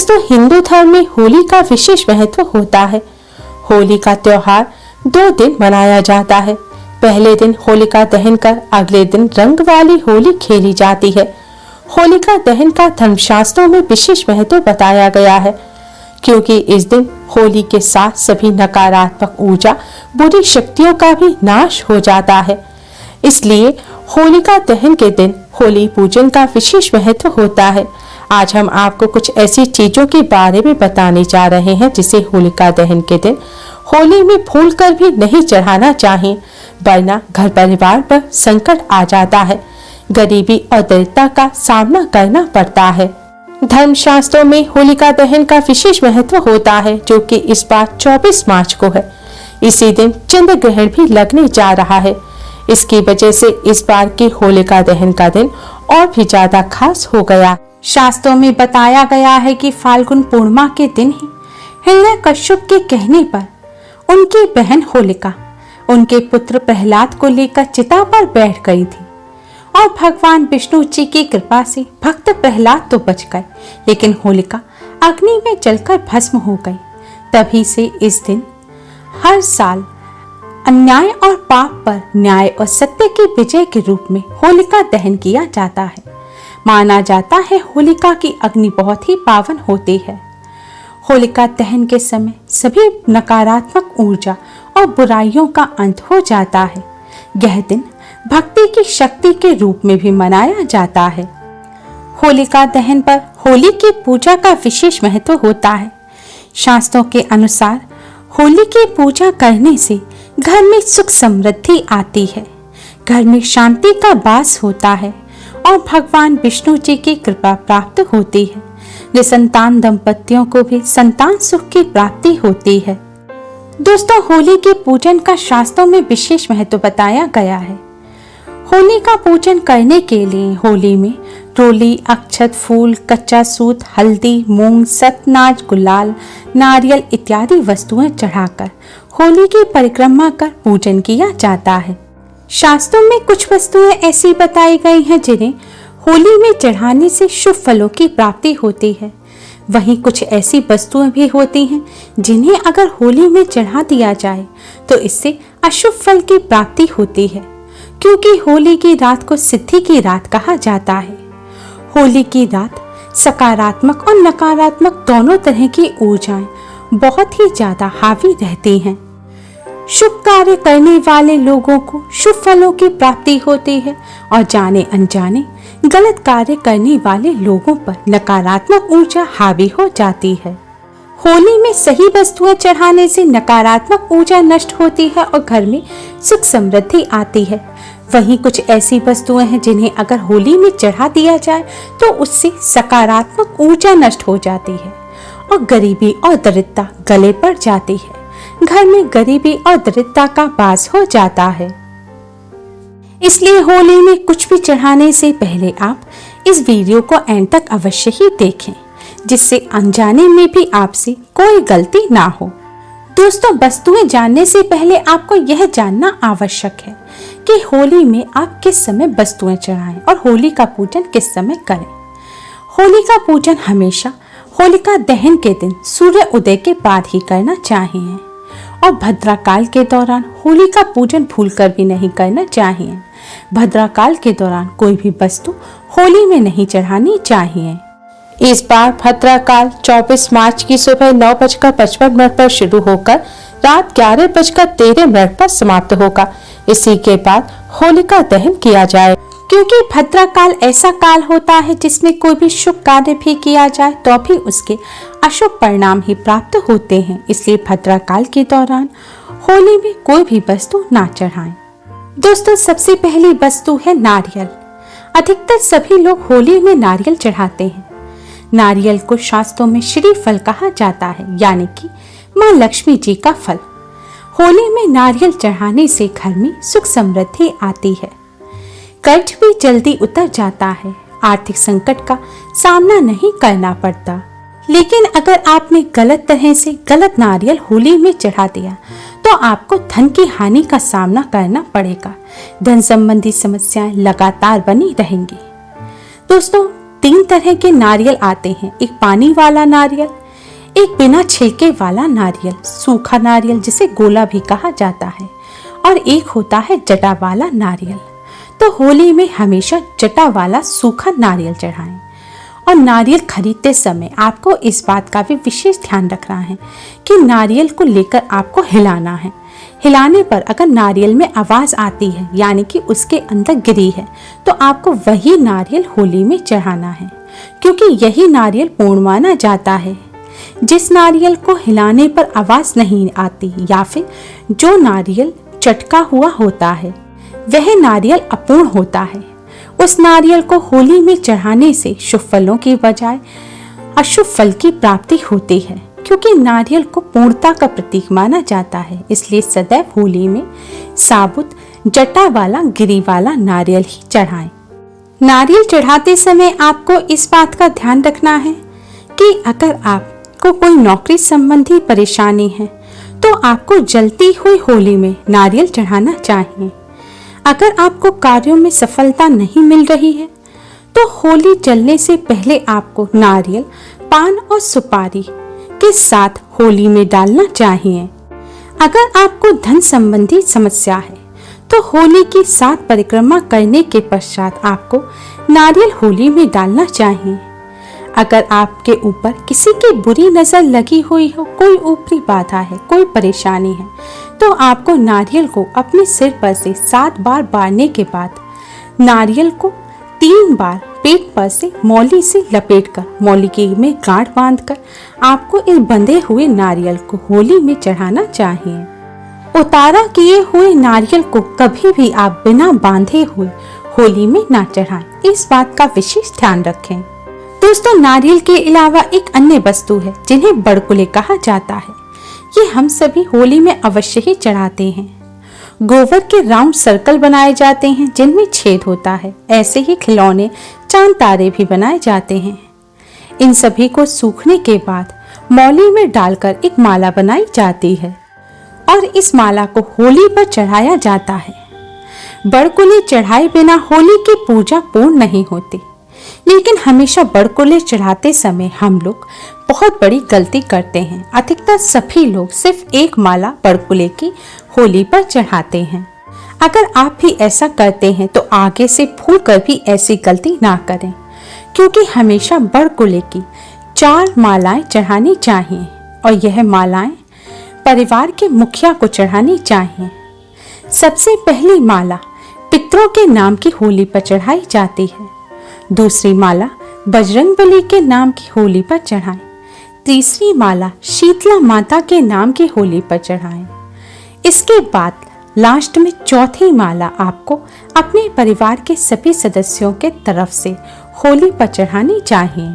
दोस्तों, हिंदू धर्म में होली का विशेष महत्व होता है। होली का त्योहार 2 दिन मनाया जाता है। पहले दिन होलिका दहन कर अगले दिन रंग वाली होली खेली जाती है। होलिका दहन का धर्मशास्त्रों में विशेष महत्व बताया गया है, क्योंकि इस दिन होली के साथ सभी नकारात्मक ऊर्जा, बुरी शक्तियों का भी नाश हो जाता है। इसलिए होलिका दहन के दिन होली पूजन का विशेष महत्व होता है। आज हम आपको कुछ ऐसी चीजों के बारे में बताने जा रहे हैं जिसे होलिका दहन के दिन होली में भूल कर भी नहीं चढ़ाना चाहिए, वरना घर परिवार पर संकट आ जाता है, गरीबी और दरिद्रता का सामना करना पड़ता है। धर्मशास्त्रों में होलिका दहन का विशेष महत्व होता है, जो कि इस बार 24 मार्च को है। इसी दिन चंद्र ग्रहण भी लगने जा रहा है। इसकी वजह से इस बार की होलिका दहन का दिन और भी ज्यादा खास हो गया। शास्त्रों में बताया गया है कि फाल्गुन पूर्णिमा के दिन ही हिरण्यकश्यप के कहने पर उनकी बहन होलिका उनके पुत्र प्रहलाद को लेकर चिता पर बैठ गई थी और भगवान विष्णु जी की कृपा से भक्त प्रहलाद तो बच गए, लेकिन होलिका अग्नि में जलकर भस्म हो गई। तभी से इस दिन हर साल अन्याय और पाप पर न्याय और सत्य की विजय के रूप में होलिका दहन किया जाता है। माना जाता है होलिका की अग्नि बहुत ही पावन होती है। होलिका दहन के समय सभी नकारात्मक ऊर्जा और बुराइयों का अंत हो जाता है। यह दिन भक्ति की शक्ति के रूप में भी मनाया जाता है। होलिका दहन पर होली की पूजा का विशेष महत्व होता है। शास्त्रों के अनुसार होली की पूजा करने से घर में सुख समृद्धि आती है, घर में शांति का वास होता है और भगवान विष्णु जी की कृपा प्राप्त होती है। निसंतान दंपतियों को भी संतान सुख की प्राप्ति होती है। दोस्तों, होली के पूजन का शास्त्रों में विशेष महत्व बताया गया है। होली का पूजन करने के लिए होली में रोली, अक्षत, फूल, कच्चा सूत, हल्दी, मूंग, सतनाज, गुलाल, नारियल इत्यादि वस्तुएं चढ़ाकर होली की परिक्रमा कर पूजन किया जाता है। शास्त्रों में कुछ वस्तुएं ऐसी बताई गई हैं जिन्हें होली में चढ़ाने से शुभ फलों की प्राप्ति होती है। वहीं कुछ ऐसी वस्तुएं भी होती हैं जिन्हें अगर होली में चढ़ा दिया जाए तो इससे अशुभ फल की प्राप्ति होती है, क्योंकि होली की रात को सिद्धि की रात कहा जाता है। होली की रात सकारात्मक और नकारात्मक दोनों तरह की ऊर्जाएं बहुत ही ज्यादा हावी रहती हैं। शुभ कार्य करने वाले लोगों को शुभ फलों की प्राप्ति होती है और जाने अनजाने गलत कार्य करने वाले लोगों पर नकारात्मक ऊर्जा हावी हो जाती है। होली में सही वस्तुएं चढ़ाने से नकारात्मक ऊर्जा नष्ट होती है और घर में सुख समृद्धि आती है। वहीं कुछ ऐसी वस्तुएं हैं जिन्हें अगर होली में चढ़ा दिया जाए तो उससे सकारात्मक ऊर्जा नष्ट हो जाती है और गरीबी और दरिद्रता गले पड़ जाती है। घर में गरीबी और दरिद्रता का वास हो जाता है। इसलिए होली में कुछ भी चढ़ाने से पहले आप इस वीडियो को एंड तक अवश्य ही देखें, जिससे अनजाने में भी आपसे कोई गलती ना हो। दोस्तों, वस्तुएं जानने से पहले आपको यह जानना आवश्यक है कि होली में आप किस समय वस्तुएं चढ़ाएं और होली का पूजन किस समय करें। होली का पूजन हमेशा होलिका दहन के दिन सूर्य उदय के बाद ही करना चाहिए और भद्रा काल के दौरान होली का पूजन भूलकर भी नहीं करना चाहिए। भद्रा काल के दौरान कोई भी वस्तु होली में नहीं चढ़ानी चाहिए। इस बार भद्रा काल 24 मार्च की सुबह 9:55 पर शुरू होकर रात 11:13 पर समाप्त होगा। इसी के बाद होलिका दहन किया जाए, क्योंकि भद्रा काल ऐसा काल होता है जिसमें कोई भी शुभ कार्य भी किया जाए तो भी उसके अशुभ परिणाम ही प्राप्त होते हैं। इसलिए भद्रा काल के दौरान होली में कोई भी वस्तु ना चढ़ाएं। दोस्तों, सबसे पहली वस्तु है नारियल। अधिकतर सभी लोग होली में नारियल चढ़ाते हैं। नारियल को शास्त्रों में श्री फल कहा जाता है, यानी कि माँ लक्ष्मी जी का फल। होली में नारियल चढ़ाने से घर में सुख समृद्धि आती है, कर्ज भी जल्दी उतर जाता है, आर्थिक संकट का सामना नहीं करना पड़ता। लेकिन अगर आपने गलत तरह से गलत नारियल होली में चढ़ा दिया तो आपको धन की हानि का सामना करना पड़ेगा। धन संबंधी समस्याएं लगातार बनी रहेंगी। दोस्तों, तीन तरह के नारियल आते हैं, एक पानी वाला नारियल, एक बिना छिलके वाला नारियल, सूखा नारियल जिसे गोला भी कहा जाता है, और एक होता है जटा वाला नारियल। तो होली में हमेशा जटा वाला सूखा नारियल चढ़ाएं। और नारियल खरीदते समय आपको इस बात का भी विशेष ध्यान रखना है कि नारियल को लेकर आपको हिलाना है। हिलाने पर अगर नारियल में आवाज आती है यानी कि उसके अंदर गिरी है, तो आपको वही नारियल होली में चढ़ाना है, क्योंकि यही नारियल पूर्ण माना जाता है। जिस नारियल को हिलाने पर आवाज नहीं आती या फिर जो नारियल चटका हुआ होता है, वह नारियल अपूर्ण होता है। उस नारियल को होली में चढ़ाने से शुभ फलों की बजाय अशुभ फल की प्राप्ति होती है, क्योंकि नारियल को पूर्णता का प्रतीक माना जाता है। इसलिए सदैव होली में साबुत जटा वाला गिरी वाला नारियल ही चढ़ाएं। नारियल चढ़ाते समय आपको इस बात का ध्यान रखना है कि अगर आपको कोई नौकरी संबंधी परेशानी है तो आपको जलती हुई होली में नारियल चढ़ाना चाहिए। अगर आपको कार्यों में सफलता नहीं मिल रही है तो होली जलने से पहले आपको नारियल, पान और सुपारी के साथ होली में डालना चाहिए। अगर आपको धन संबंधी समस्या है तो होली की 7 परिक्रमा करने के पश्चात आपको नारियल होली में डालना चाहिए। अगर आपके ऊपर किसी की बुरी नजर लगी हुई हो, कोई ऊपरी बाधा है, कोई परेशानी है, तो आपको नारियल को अपने सिर पर से 7 बार बारने के बाद नारियल को 3 बार पेट पर से मौली से लपेटकर मौली की में गांठ बांधकर आपको इस बंधे हुए नारियल को होली में चढ़ाना चाहिए। उतारा किए हुए नारियल को कभी भी आप बिना बांधे हुए होली में ना चढ़ाएं। इस बात का विशेष ध्यान रखें। दोस्तों, नारियल के अलावा एक अन्य वस्तु है जिन्हें बड़कुले कहा जाता है। ये हम सभी होली में अवश्य ही चढ़ाते हैं। गोबर के राउंड सर्कल बनाए जाते हैं जिनमें छेद होता है। ऐसे ही खिलौने, चांद तारे भी बनाए जाते हैं। इन सभी को सूखने के बाद मौली में डालकर एक माला बनाई जाती है और इस माला को होली पर चढ़ाया जाता है। बड़कुले चढ़ाए बिना होली की पूजा पूर्ण नहीं होती, लेकिन हमेशा बड़कुले चढ़ाते समय हम लोग बहुत बड़ी गलती करते हैं। अधिकतर सभी लोग सिर्फ एक माला बड़कुले की होली पर चढ़ाते हैं। अगर आप भी ऐसा करते हैं तो आगे से भूल कर भी ऐसी गलती ना करें, क्योंकि हमेशा बड़कुले की 4 मालाएं चढ़ानी चाहिए और यह मालाएं परिवार के मुखिया को चढ़ानी चाहिए। सबसे पहली माला पितरों के नाम की होली पर चढ़ाई जाती है। दूसरी माला बजरंगबली के नाम की होली पर चढ़ाएं। तीसरी माला शीतला माता के नाम की होली पर चढ़ाएं। इसके बाद लास्ट में चौथी माला आपको अपने परिवार के सभी सदस्यों के तरफ से होली पर चढ़ानी चाहिए।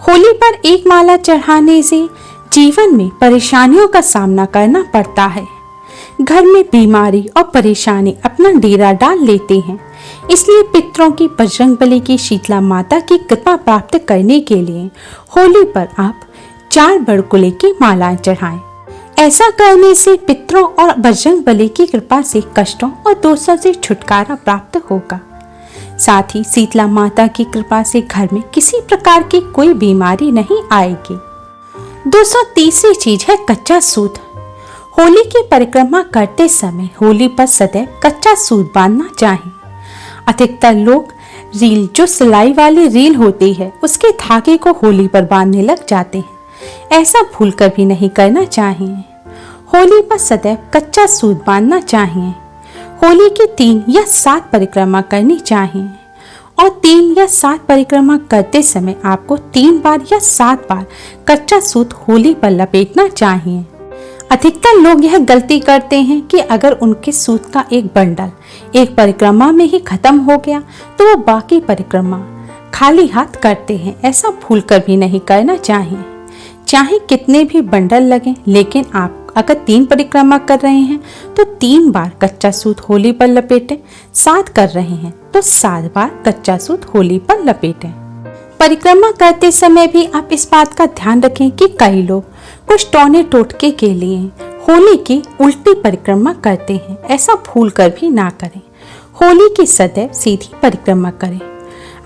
होली पर एक माला चढ़ाने से जीवन में परेशानियों का सामना करना पड़ता है। घर में बीमारी और परेशानी अपना डेरा डाल लेते हैं। इसलिए पितरों की, बजरंगबली की, शीतला माता की कृपा प्राप्त करने के लिए होली पर आप 4 बड़कुले की मालाएं चढ़ाएं। ऐसा करने से पितरों और बजरंगबली की कृपा से कष्टों और दोषों से छुटकारा प्राप्त होगा। साथ ही शीतला माता की कृपा से घर में किसी प्रकार की कोई बीमारी नहीं आएगी। 230वीं चीज है कच्चा सूत। होली की परिक्रमा करते समय होली पर सदैव कच्चा सूत बांधना चाहिए। अधिकतर लोग रील, जो सिलाई वाली रील होती है, उसके धागे को होली पर बांधने लग जाते हैं। ऐसा भूलकर भी नहीं करना चाहिए। होली पर सदैव कच्चा सूत बांधना चाहिए। होली की 3 या 7 परिक्रमा करनी चाहिए और 3 या 7 परिक्रमा करते समय आपको 3 बार या 7 बार कच्चा सूत होली पर लपेटना चाहिए। अधिकतर लोग यह गलती करते हैं कि अगर उनके सूत का एक बंडल एक परिक्रमा में ही खत्म हो गया तो वो बाकी परिक्रमा खाली हाथ करते हैं। ऐसा भूलकर भी नहीं करना चाहिए। चाहे कितने भी बंडल लगें, लेकिन आप अगर 3 परिक्रमा कर रहे हैं तो 3 बार कच्चा सूत होली पर लपेटें। 7 कर रहे हैं तो 7 बार कच्चा सूत होली पर लपेटें। परिक्रमा करते समय भी आप इस बात का ध्यान रखें कि कई लोग कुछ टोने टोटके के लिए होली की उल्टी परिक्रमा करते हैं। ऐसा भूल कर भी ना करें। होली की सदैव सीधी परिक्रमा करें।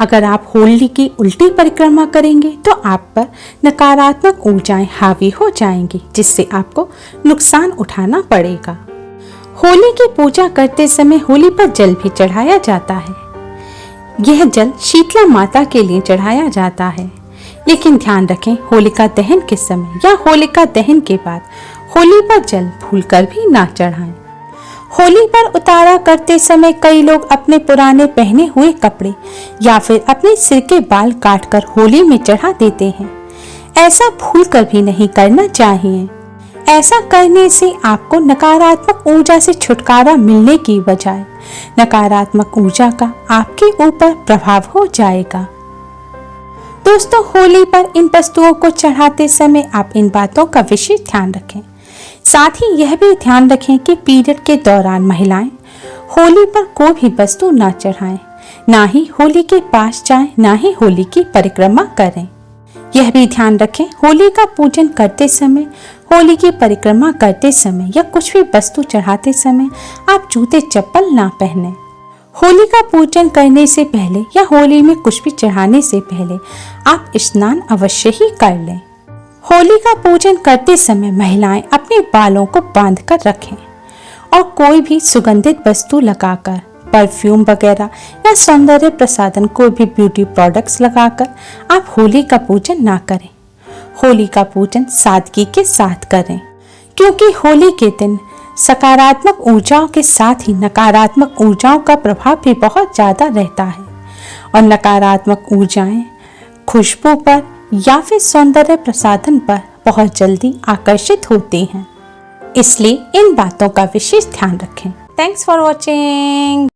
अगर आप होली की उल्टी परिक्रमा करेंगे तो आप पर नकारात्मक ऊर्जाएं हावी हो जाएंगी, जिससे आपको नुकसान उठाना पड़ेगा। होली की पूजा करते समय होली पर जल भी चढ़ाया जाता है। यह जल शीतला माता के लिए चढ़ाया जाता है, लेकिन ध्यान रखें होलिका दहन के समय या होलिका दहन के बाद होली पर जल भूलकर भी ना चढ़ाएं। होली पर उतारा करते समय कई लोग अपने पुराने पहने हुए कपड़े या फिर अपने सिर के बाल काटकर होली में चढ़ा देते हैं। ऐसा भूलकर भी नहीं करना चाहिए। ऐसा करने से आपको नकारात्मक ऊर्जा से छुटकारा मिलने की बजाय नकारात्मक ऊर्जा का आपके ऊपर प्रभाव हो जाएगा। दोस्तों, होली पर इन वस्तुओं को चढ़ाते समय आप इन बातों का विशेष ध्यान रखें। साथ ही यह भी ध्यान रखें कि पीरियड के दौरान महिलाएं होली पर कोई भी वस्तु ना चढ़ाएं, ना ही होली के पास जाएं, ना ही होली की परिक्रमा करें। यह भी ध्यान रखें होली का पूजन करते समय, होली की परिक्रमा करते समय या कुछ भी वस्तु चढ़ाते समय आप जूते चप्पल ना पहने। होली का पूजन करने से पहले या होली में कुछ भी चढ़ाने से पहले आप स्नान अवश्य ही कर लें। होली का पूजन करते समय महिलाएं अपने बालों को बांध कर रखें और कोई भी सुगंधित वस्तु लगाकर, परफ्यूम वगैरह या सौंदर्य प्रसाधन, कोई भी ब्यूटी प्रोडक्ट्स लगाकर आप होली का पूजन ना करें। होली का पूजन सादगी के साथ करें, क्योंकि होली के दिन सकारात्मक ऊर्जाओं के साथ ही नकारात्मक ऊर्जाओं का प्रभाव भी बहुत ज्यादा रहता है और नकारात्मक ऊर्जाएं खुशबू पर या फिर सौंदर्य प्रसाधन पर बहुत जल्दी आकर्षित होते हैं। इसलिए इन बातों का विशेष ध्यान रखें। Thanks for watching.